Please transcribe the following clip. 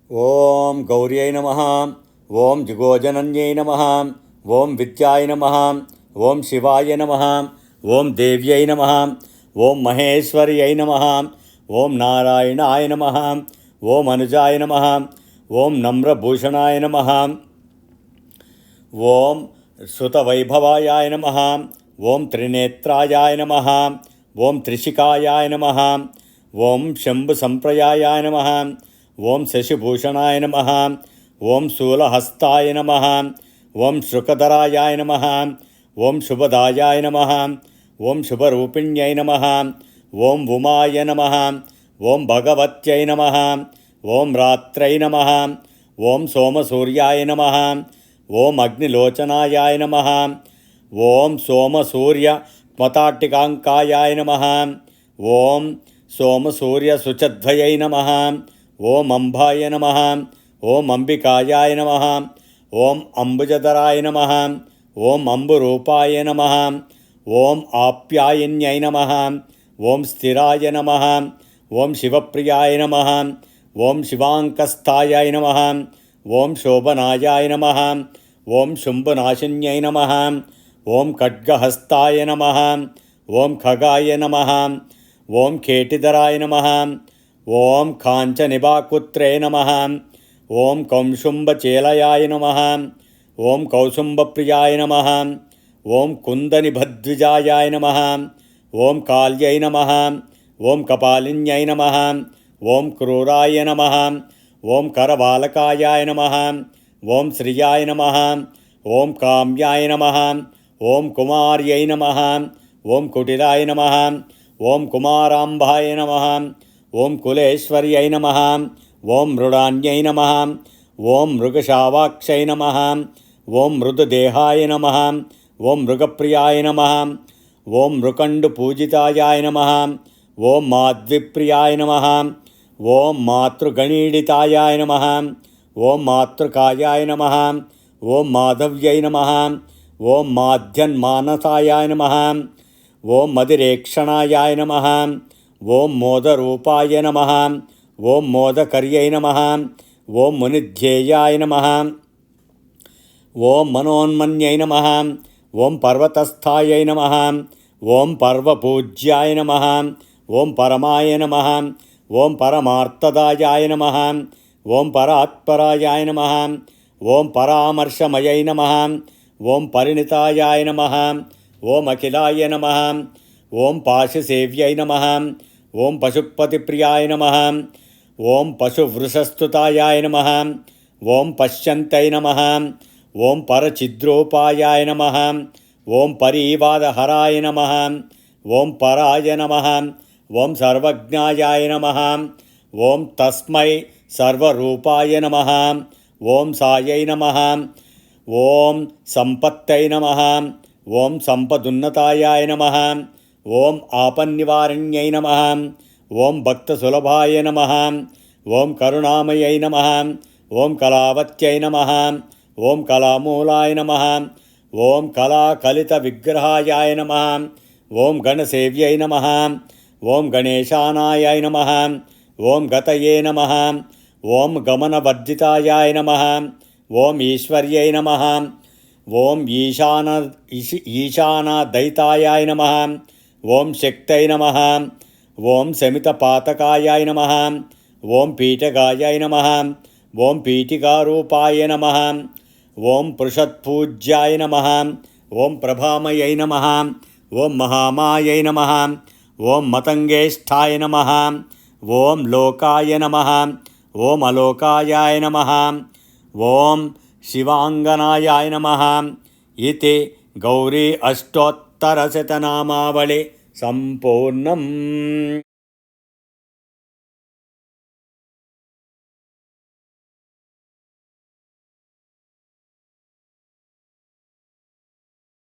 ఓం గౌర్యై నమః. ఓం జిగోజనన్యై నమః. ఓం విద్యాయ నమః. ఓం శివాయ నమః. ఓం దేవ్యై నమః. ఓం మహేశ్వర్యై నమః. ఓం నారాయణాయ నమః. ఓం అనుజాయ నమః. ఓం నమ్రభూషణాయ నమః. ఓం శృతవైభవాయ నమః. ఓం త్రినేత్రాయ నమః. ఓం త్రిశిఖాయ నమః. ఓం శంభుసంప్రయాయ నమః. ఓం శశిభూషణాయ నమః. ఓం శూలహస్తాయ నమః. ఓం శృకధరాయ నమః. ఓం శుభదాయాయ నమః. ఓం శుభరూపిణ్యై నమః. ఓం ఉమాయ నమః. ఓం భగవత్యై నమః. ఓం రాత్రై నమః. ఓం సోమసూర్యాయ నమః. ఓం అగ్నిలోచనాయ నమః. ఓం సోమసూర్య మతాట్టికాంకాయ నమః. ఓం సోమసూర్య శుచద్వయై నమః. ఓం అంబాయ నమః. ఓం అంబికాయ నమః. ఓం అంబుజధరాయ నమః. ఓం అంబురూపాయ నమః. ఓం ఆప్యాయన్యై నమః. ఓం స్థిరాయ నమః. ఓం శివప్రియాయ నమః. ఓం శివాంకస్థాయ నమః. ఓం శోభనాయ నమః. ఓం శుంభనాశిన్యై నమః. ఓం ఖడ్గహస్తాయ నమః. ఓం ఖగాయ నమః. ఓం కేటిధరాయ నమః. ఓం కాంచనిబాకుత్రే నమః. ఓం కౌశుంభచేలయాయ నమః. ఓం కౌసుంభప్రియాయ నమః. ఓం కుందనిభద్విజాయ నమః. ఓం కాల్యై నమః. ఓం కపాలిన్యై నమః. ఓం క్రూరాయ నమః. ఓం కరబాలకాయ నమః. ఓం శ్రియాయ నమః. ఓం కామ్యాయ నమః. ఓం కుమార్యై నమః. ఓం కుటిలాయ నమః. ఓం కుమారాంబాయ నమః. ఓం కులేశ్వర్యై నమః. ఓం మృడాన్యై నమః. ఓం మృగశావాక్షై నమః. ఓం మృదుదేహాయ నమః. ఓం మృగప్రియాయ నమః. ఓం మృకండుపూజితాయ నమః. ఓం మాధ్విప్రియాయ నమః. ఓం మాతృగణీడితాయ నమః. ఓం మాతృకాయాయ నమః. ఓం మాధవ్యై నమః. ఓం మాధ్యన్మానసాయ నమః. ఓం మదిరేక్షణాయ నమః. ఓం మోదరూపాయ నమః. ఓం మోదకర్యై నమః. ఓం మునిధ్యేయాయ నమః. ఓం మనోన్మన్యై నమః. ఓం పర్వతస్థాయై నమః. ఓం పర్వపూజ్యాయ నమః. ఓం పరమాయ నమః. ఓం పరమార్థదాయాయ నమః. ఓం పరాత్పరాయ నమః. ఓం పరామర్శమయై నమః. ఓం పరిణితాయ నమః. ఓం అఖిలాయ నమః. ఓం పాశుసేవ్యై నమః. ఓం పశుపతిప్రియాయ నమః. ఓం పశువృషస్తుతాయ నమః. ఓం పశ్యంతై నమః. ఓం పరచిద్రూపాయ నమః. ఓం పరీవాదహరాయ నమః. ఓం పరాయ నమః. ఓం సర్వజ్ఞాయ నమః. ఓం తస్మై సర్వరూపాయ నమః. ఓం సాయై నమః. ఓం సంపత్తై నమః. ఓం సంపదున్నతాయ నమః. ఓం ఆపన్నివారణ్యై నమః. ఓం భక్తసులభాయ నమః. ఓం కరుణామయై నమః. ఓం కళావత్యై నమః. ఓం కళామూలాయ నమః. ఓం కళాకలిత విగ్రహాయ నమః. ఓం గణసేవ్యై నమః. ఓం గణేశానాయ నమః. ఓం గతయే నమః. ఓం గమనవర్జితాయ నమః. ఓం ఈశ్వర్యై నమః. ఓం ఈశానదైతాయ నమః. ఓం శక్తై నమః. ఓం శమితపాతకాయ నమః. ఓం పీఠగాయ నమః. ఓం పీఠికారూపాయ నమః. ఓం పృషత్పూజ్యాయ నమః. ఓం ప్రభామయై నమః. ఓం మహామాయై నమః. ఓం మతంగేష్ఠాయ నమః. ఓం లోకాయ నమః. ఓం అలోకాయ నమః. ఓం శివాంగనాయ నమః. ఇతి గౌరీ అష్టోత్తరశతనామావళి సంపూర్ణం.